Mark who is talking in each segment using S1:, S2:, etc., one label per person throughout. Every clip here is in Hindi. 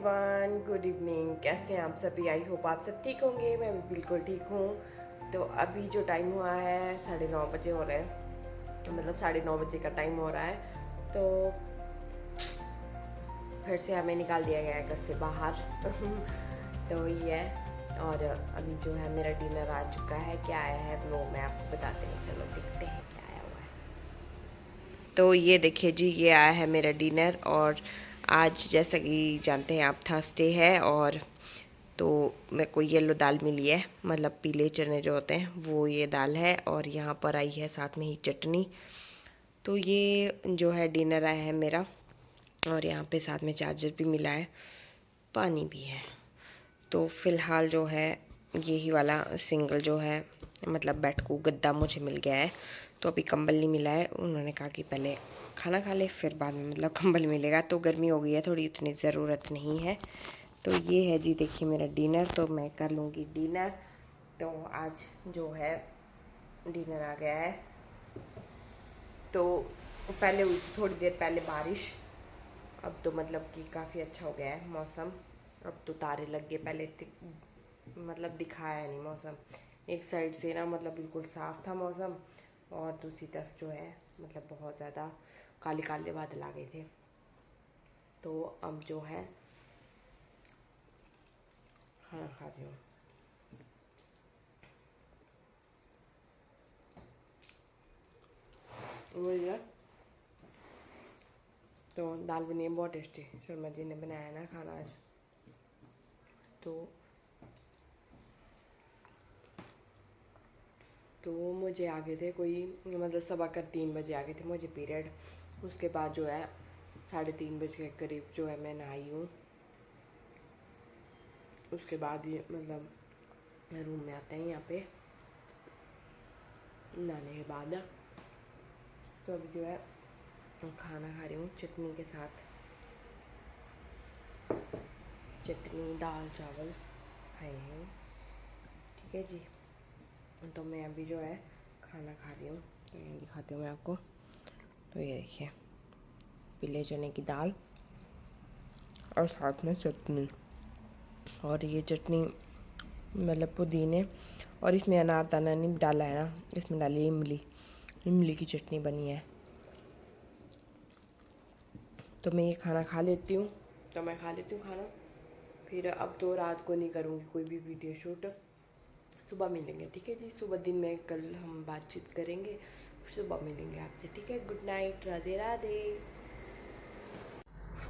S1: Everyone, good evening. कैसे हैं आप सभी? आई होप आप सब ठीक होंगे। मैं भी बिल्कुल ठीक हूँ। तो अभी जो टाइम हुआ है 9:30 बजे हो रहे हैं, मतलब 9:30 बजे का टाइम हो रहा है। तो फिर से हमें निकाल दिया गया है घर से बाहर तो ये है। और अभी जो है मेरा डिनर आ चुका है। क्या आया है वो मैं आपको बताते हैं। चलो देखते हैं क्या आया हुआ है। तो ये देखिए जी, ये आया है मेरा डिनर। और आज जैसा कि जानते हैं आप, थर्सडे है। और तो मेरे को येलो दाल मिली है, मतलब पीले चने जो होते हैं वो ये दाल है। और यहाँ पर आई है साथ में ही चटनी। तो ये जो है डिनर आया है मेरा। और यहाँ पे साथ में चार्जर भी मिला है, पानी भी है। तो फ़िलहाल जो है यही वाला सिंगल जो है, मतलब बेड को गद्दा मुझे मिल गया है। तो अभी कंबल नहीं मिला है। उन्होंने कहा कि पहले खाना खा ले फिर बाद में मतलब कंबल मिलेगा। तो गर्मी हो गई है थोड़ी, इतनी ज़रूरत नहीं है। तो ये है जी, देखिए मेरा डिनर। तो मैं कर लूँगी डिनर। तो आज जो है डिनर आ गया है। तो पहले हुई थी थोड़ी देर पहले बारिश, अब तो मतलब कि काफ़ी अच्छा हो गया है मौसम। अब तो तारे लग गए, पहले मतलब दिखाया नहीं मौसम। एक साइड से ना मतलब बिल्कुल साफ़ था मौसम, और दूसरी तरफ जो है मतलब बहुत ज़्यादा काले काले बादल आ गए थे। तो अब जो है खाना खा रही हूँ। वही है। तो दाल बनी है बहुत टेस्टी। शर्मा जी ने बनाया ना खाना आज। तो मुझे आ गए थे कोई, मतलब 3:15 बजे आ गए थे मुझे पीरियड। उसके बाद जो है 3:30 बजे के करीब जो है मैं नहाई हूँ। उसके बाद ही मतलब रूम में आते हैं यहाँ पे नहाने के बाद। तो अभी जो है खाना खा रही हूँ चटनी के साथ। चटनी दाल चावल खाए हैं, ठीक है जी। तो मैं अभी जो है खाना खा रही हूँ। तो ये दिखाती हूँ मैं आपको। तो ये देखिए, पीले चने की दाल और साथ में चटनी। और ये चटनी मतलब पुदीने, और इसमें अनारदाना नहीं डाला है ना, इसमें डाली है इमली। इमली की चटनी बनी है। तो मैं ये खाना खा लेती हूँ। तो मैं खा लेती हूँ खाना। फिर अब तो रात को नहीं करूँगी कोई भी वीडियो शूट, सुबह मिलेंगे, ठीक है जी। सुबह दिन में कल हम बातचीत करेंगे, सुबह मिलेंगे आपसे, ठीक है। Good night, Radhe Radhe.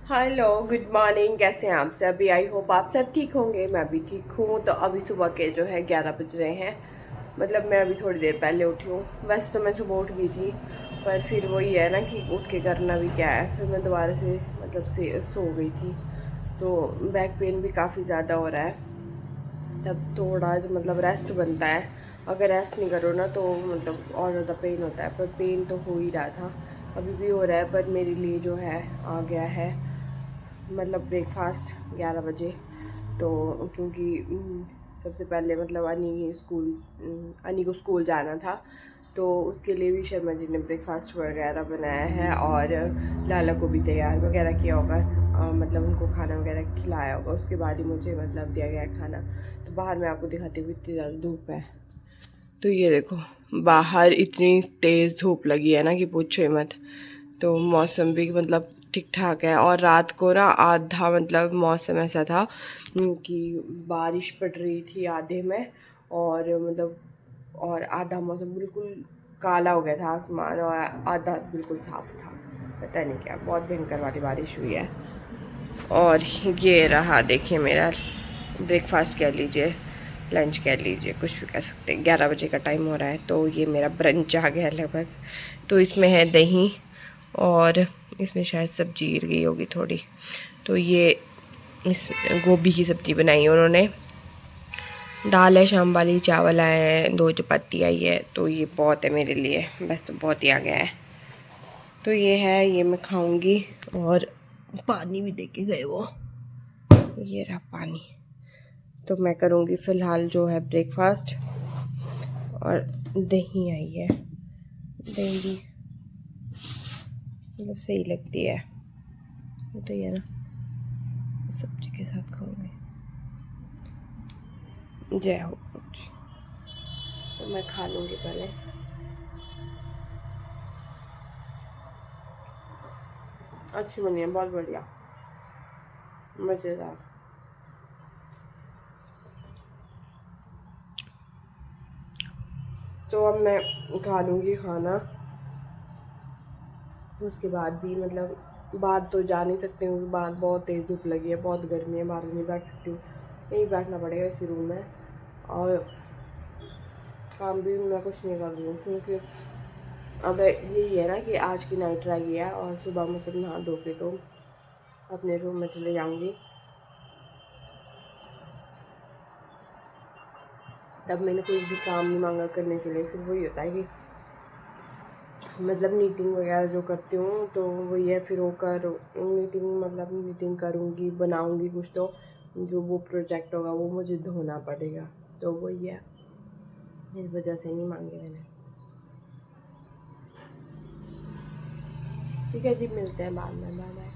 S1: Hello, good morning. कैसे हैं आप सब? अभी आई होप आप सब ठीक होंगे। मैं भी ठीक हूँ। तो अभी सुबह के जो है 11 बज रहे हैं। मतलब मैं अभी थोड़ी देर पहले उठी हूँ। वैसे तो मैं सुबह उठ गई थी, पर फिर वही है ना कि उठ के करना भी क्या है। फिर मैं दोबारा से मतलब से सो गई थी। तो बैक पेन भी काफ़ी ज़्यादा हो रहा है। तब थोड़ा मतलब रेस्ट बनता है। अगर रेस्ट नहीं करो ना तो मतलब और ज़्यादा पेन होता है। पर पेन तो हो ही रहा था, अभी भी हो रहा है। पर मेरे लिए जो है आ गया है मतलब ब्रेकफास्ट 11 बजे। तो क्योंकि सबसे पहले मतलब अनी को स्कूल जाना था, तो उसके लिए भी शर्मा जी ने ब्रेकफास्ट वगैरह बनाया है। और लाला को भी तैयार वगैरह किया होगा, मतलब उनको खाना वगैरह खिलाया होगा। उसके बाद ही मुझे मतलब दिया गया खाना। तो बाहर मैं आपको दिखाती हूँ, इतनी ज़्यादा धूप है। तो ये देखो, बाहर इतनी तेज़ धूप लगी है ना कि पूछो ही मत। तो मौसम भी मतलब ठीक ठाक है। और रात को ना आधा मतलब मौसम ऐसा था कि बारिश पड़ रही थी आधे में, और मतलब और आधा मौसम बिल्कुल काला हो गया था आसमान, और आधा बिल्कुल साफ था। पता नहीं क्या, बहुत भयंकर वाली बारिश हुई है। और ये रहा देखिए मेरा ब्रेकफास्ट कह लीजिए, लंच कह लीजिए, कुछ भी कह सकते हैं। 11 बजे का टाइम हो रहा है। तो ये मेरा ब्रंच आ गया लगभग। तो इसमें है दही, और इसमें शायद सब्जी गिर गई होगी थोड़ी। तो ये इस गोभी की सब्ज़ी बनाई है उन्होंने। दाल है शाम वाली, चावल आए हैं, 2 चपाती आई है। तो ये बहुत है मेरे लिए, बस तो बहुत ही आ गया है। तो ये है, ये मैं खाऊंगी। और पानी भी दे के गए वो, ये रहा पानी। तो मैं करूँगी फ़िलहाल जो है ब्रेकफास्ट। और दही आई है, दही भी मतलब सही लगती है, तो ये ना सब्जी के साथ खाऊंगी। जय हो जी। तो मैं खा लूँगी पहले। अच्छी बनी है, बहुत बढ़िया, मज़ेदार। तो अब मैं खा लूँगी खाना। उसके बाद भी मतलब बाहर तो जा नहीं सकती हूँ, बाहर बहुत तेज़ धूप लगी है, बहुत गर्मी है, बाहर नहीं बैठ सकती हूँ, यहीं बैठना पड़ेगा इसी रूम में। और काम भी मैं कुछ नहीं कर रही हूँ क्योंकि अब यही है ना कि आज की नाइट रह गई है और सुबह मतलब नहा धो के तो अपने रूम में चले जाऊँगी। तब मैंने कोई भी काम नहीं मांगा करने के लिए, फिर वही होता है कि मतलब मीटिंग वगैरह जो करती हूँ तो वही है, फिर वो कर मीटिंग मतलब मीटिंग करूँगी, बनाऊँगी कुछ, तो जो वो प्रोजेक्ट होगा वो मुझे धोना पड़ेगा, तो वही है, इस वजह से नहीं मांगे मैंने। ठीक है जी, मिलते हैं बाद में, बाय बाय।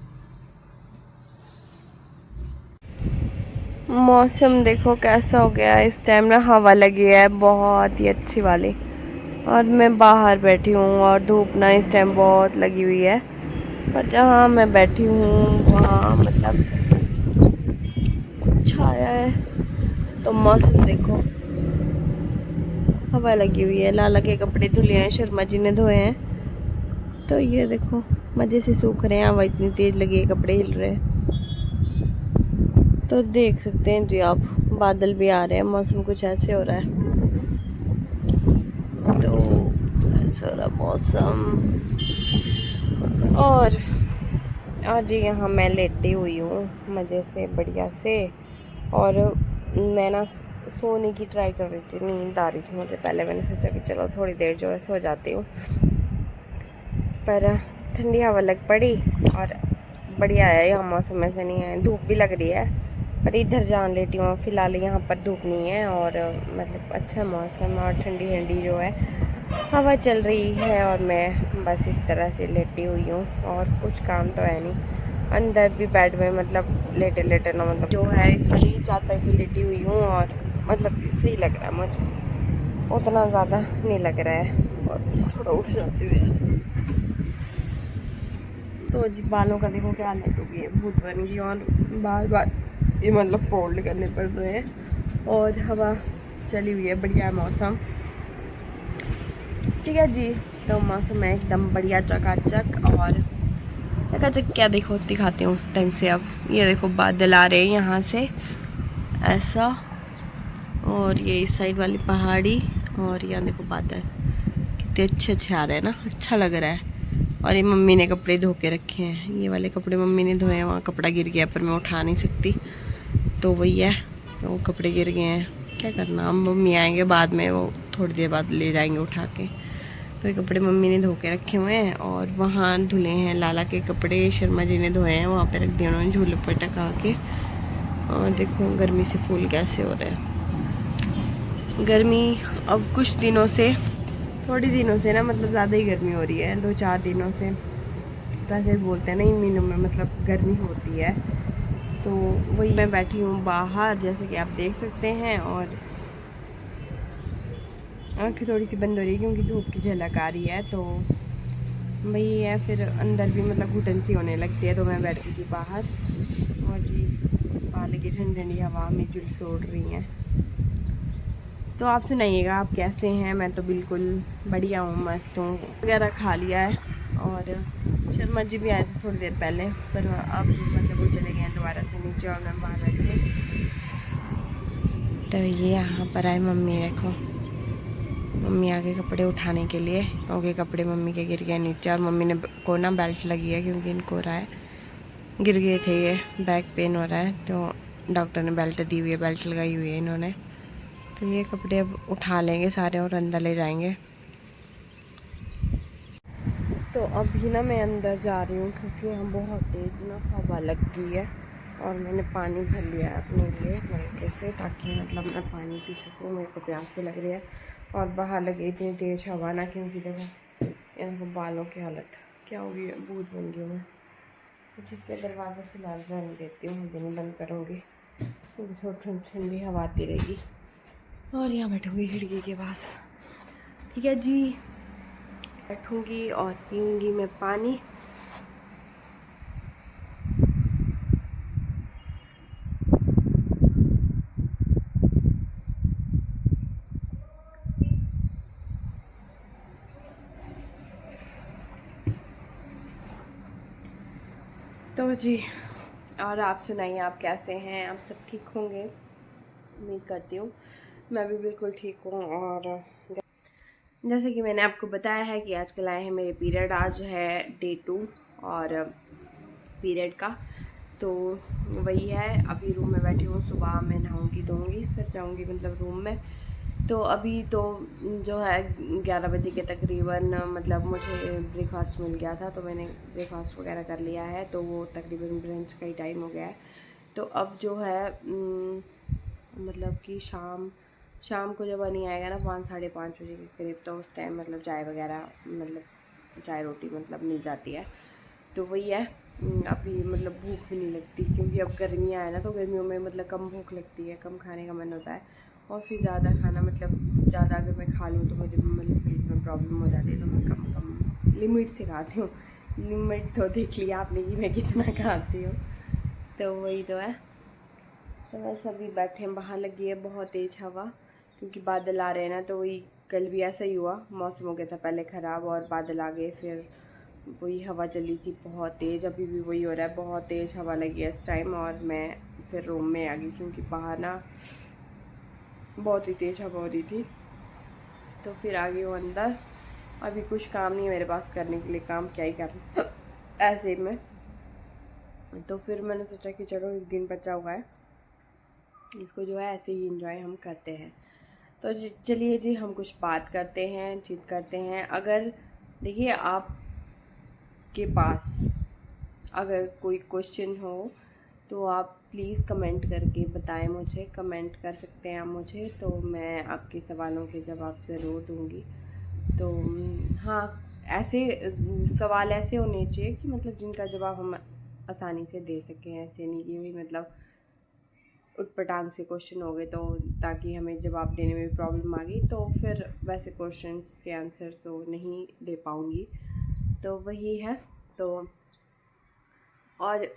S1: मौसम देखो कैसा हो गया है इस टाइम ना, हवा लगी है बहुत ही अच्छी वाली, और मैं बाहर बैठी हूँ और धूप ना इस टाइम बहुत लगी हुई है, पर जहाँ मैं बैठी हूँ वहाँ मतलब छाया है। तो मौसम देखो, हवा लगी हुई है, लाला के कपड़े धुले हैं, शर्मा जी ने धोए हैं, तो ये देखो मज़े से सूख रहे हैं, हवा इतनी तेज़ लगी है, कपड़े हिल रहे हैं। तो देख सकते हैं जी आप, बादल भी आ रहे हैं, मौसम कुछ ऐसे हो रहा है, तो ऐसा हो रहा मौसम। और आज यहाँ मैं लेटी हुई हूँ मज़े से बढ़िया से, और मैं ना सोने की ट्राई कर रही थी, नींद आ रही थी मुझे पहले, मैंने सोचा कि चलो थोड़ी देर जो है सो जाती हूँ, पर ठंडी हवा लग पड़ी और बढ़िया है यहाँ मौसम, ऐसे नहीं है, धूप भी लग रही है, पर इधर जान लेटी हूँ फिलहाल, यहाँ पर धूप नहीं है, और मतलब अच्छा मौसम और ठंडी ठंडी जो है हवा चल रही है, और मैं बस इस तरह से लेटी हुई हूँ, और कुछ काम तो है नहीं, अंदर भी बेड में मतलब लेटे लेटे ना मतलब जो है इस वाली चादर पे लेटी हुई हूँ, और मतलब सही लग रहा है मुझे, उतना ज़्यादा नहीं लग रहा है, और थोड़ा उठ जाते हुए। तो जी बालों का देखो क्या हालत हो गई है, भूत बन गई, और बार बार ये मतलब फोल्ड करने पड़ रहे हैं, और हवा चली हुई है, बढ़िया मौसम। ठीक है जी, तो मौसम है एकदम बढ़िया चकाचक, और चकाचक क्या देखो दिखाती हूँ ढंग से। अब ये देखो बादल आ रहे हैं यहाँ से ऐसा, और ये इस साइड वाली पहाड़ी, और यहाँ देखो बादल कितने अच्छे अच्छे आ रहे हैं ना, अच्छा लग रहा है। और ये मम्मी ने कपड़े धो के रखे हैं, ये वाले कपड़े मम्मी ने धोए हैं, वहाँ कपड़ा गिर गया पर मैं उठा नहीं सकती, तो वही है, तो वो कपड़े गिर गए हैं, क्या करना, अब मम्मी आएंगे बाद में, वो थोड़ी देर बाद ले जाएंगे उठा के। तो ये कपड़े मम्मी ने धो के रखे हुए हैं, और वहाँ धुले हैं लाला के कपड़े, शर्मा जी ने धोए हैं, वहाँ पे रख दिए उन्होंने झूले पर टका के। और देखो गर्मी से फूल कैसे हो रहे हैं, गर्मी अब कुछ दिनों से, थोड़ी दिनों से ना मतलब ज़्यादा ही गर्मी हो रही है, 2-4 दिनों से, तो ऐसे बोलते हैं ना इन महीनों में मतलब गर्मी होती है। तो वही मैं बैठी हूँ बाहर जैसे कि आप देख सकते हैं, और आँखें थोड़ी सी बंद हो रही है क्योंकि धूप की झलक आ रही है, तो वही है, फिर अंदर भी मतलब घुटन सी होने लगती है, तो मैं बैठ गई थी बाहर, और जी बाहर की ठंडी ठंडी हवा मिलजुल से उड़ रही हैं। तो आप सुनाइएगा आप कैसे हैं, मैं तो बिल्कुल बढ़िया हूँ, मस्त हूँ, वगैरह खा लिया है, और शर्मा जी भी आए थे थोड़ी देर पहले, पर अब मतलब वो चले गए हैं दोबारा से नीचे, और मैं बाहर बैठी। तो ये यहाँ पर आए मम्मी, देखो मम्मी आके कपड़े उठाने के लिए, क्योंकि कपड़े मम्मी के गिर गए नीचे, और मम्मी ने को ना बेल्ट लगी है क्योंकि इनको हो रहा है, गिर गए थे, ये बैक पेन हो रहा है, तो डॉक्टर ने बेल्ट दी हुई है, बेल्ट लगाई हुई है इन्होंने। तो ये कपड़े अब उठा लेंगे सारे और अंदर ले जाएंगे। तो अभी ना मैं अंदर जा रही हूँ क्योंकि यहाँ बहुत तेज़ ना हवा लग गई है, और मैंने पानी भर लिया है अपने लिए नलके से, ताकि मतलब मैं पानी पी सकूँ, मेरे को प्यास भी लग रही है, और बाहर लगी इतनी तेज़ हवा ना, क्योंकि देखो यहाँ बालों की हालत क्या होगी, भूत बन गई मैं। कुछ इसके दरवाज़े फिलहाल रहने देती हूँ, मुझे नहीं बंद करूँगी क्योंकि थोड़ी ठंडी हवा आती रहेगी। और यहाँ बैठूँगी खिड़की के पास। ठीक है जी, बैठूँगी और पीऊँगी मैं पानी। तो जी, और आप सुनाइए, आप कैसे हैं? आप सब ठीक होंगे, उम्मीद करती हूँ। मैं भी बिल्कुल ठीक हूँ। और जैसे कि मैंने आपको बताया है कि आजकल आए हैं मेरे पीरियड। आज है डे 2 और पीरियड का, तो वही है। अभी रूम में बैठी हूँ, सुबह मैं नहाऊंगी धोऊंगी फिर जाऊंगी मतलब रूम में। तो अभी तो जो है 11 बजे के तकरीबन मतलब मुझे ब्रेकफास्ट मिल गया था, तो मैंने ब्रेकफास्ट वगैरह कर लिया है, तो वो तकरीबन ब्रंच का ही टाइम हो गया है। तो अब जो है मतलब कि शाम को जब नहीं आएगा ना 5 साढ़े 5 बजे के करीब, तो उस टाइम मतलब चाय वगैरह मतलब चाय रोटी मतलब मिल जाती है। तो वही है। अभी मतलब भूख भी नहीं लगती क्योंकि अब गर्मियाँ आए ना, तो गर्मियों में मतलब कम भूख लगती है, कम खाने का मन होता है। और फिर ज़्यादा खाना मतलब ज़्यादा अगर मैं खा लूँ तो मुझे मतलब पेट में प्रॉब्लम हो जाती है, तो मैं कम लिमिट से खाती हूँ। लिमिट तो देख लिया आपने कि मैं कितना खाती हूँ, तो वही तो है। तो बस अभी बैठे हैं, बाहर लगी है बहुत तेज़ हवा क्योंकि बादल आ रहे हैं ना, तो वही कल भी ऐसा ही हुआ। मौसम हो गया था पहले ख़राब और बादल आ गए, फिर वही हवा चली थी बहुत तेज़। अभी भी वही हो रहा है, बहुत तेज़ हवा लगी है इस टाइम। और मैं फिर रूम में आ गई क्योंकि बाहर ना बहुत ही तेज़ हवा हो रही थी, तो फिर आ गई हूँ अंदर। अभी कुछ काम नहीं है मेरे पास करने के लिए, काम क्या ही कर ऐसे में। तो फिर मैंने सोचा कि चलो एक दिन बचा हुआ है, इसको जो है ऐसे ही इंजॉय हम करते हैं। तो चलिए जी, हम कुछ बात करते हैं, चीत करते हैं। अगर देखिए आपके पास अगर कोई क्वेश्चन हो तो आप प्लीज़ कमेंट करके बताएं मुझे। कमेंट कर सकते हैं आप मुझे, तो मैं आपके सवालों के जवाब ज़रूर दूंगी। तो हाँ, ऐसे सवाल ऐसे होने चाहिए कि मतलब जिनका जवाब हम आसानी से दे सकें। ऐसे नहीं कि भी मतलब उटपटांग से क्वेश्चन हो गए तो ताकि हमें जवाब देने में भी प्रॉब्लम आ गई, तो फिर वैसे क्वेश्चंस के आंसर तो नहीं दे पाऊँगी। तो वही है। तो और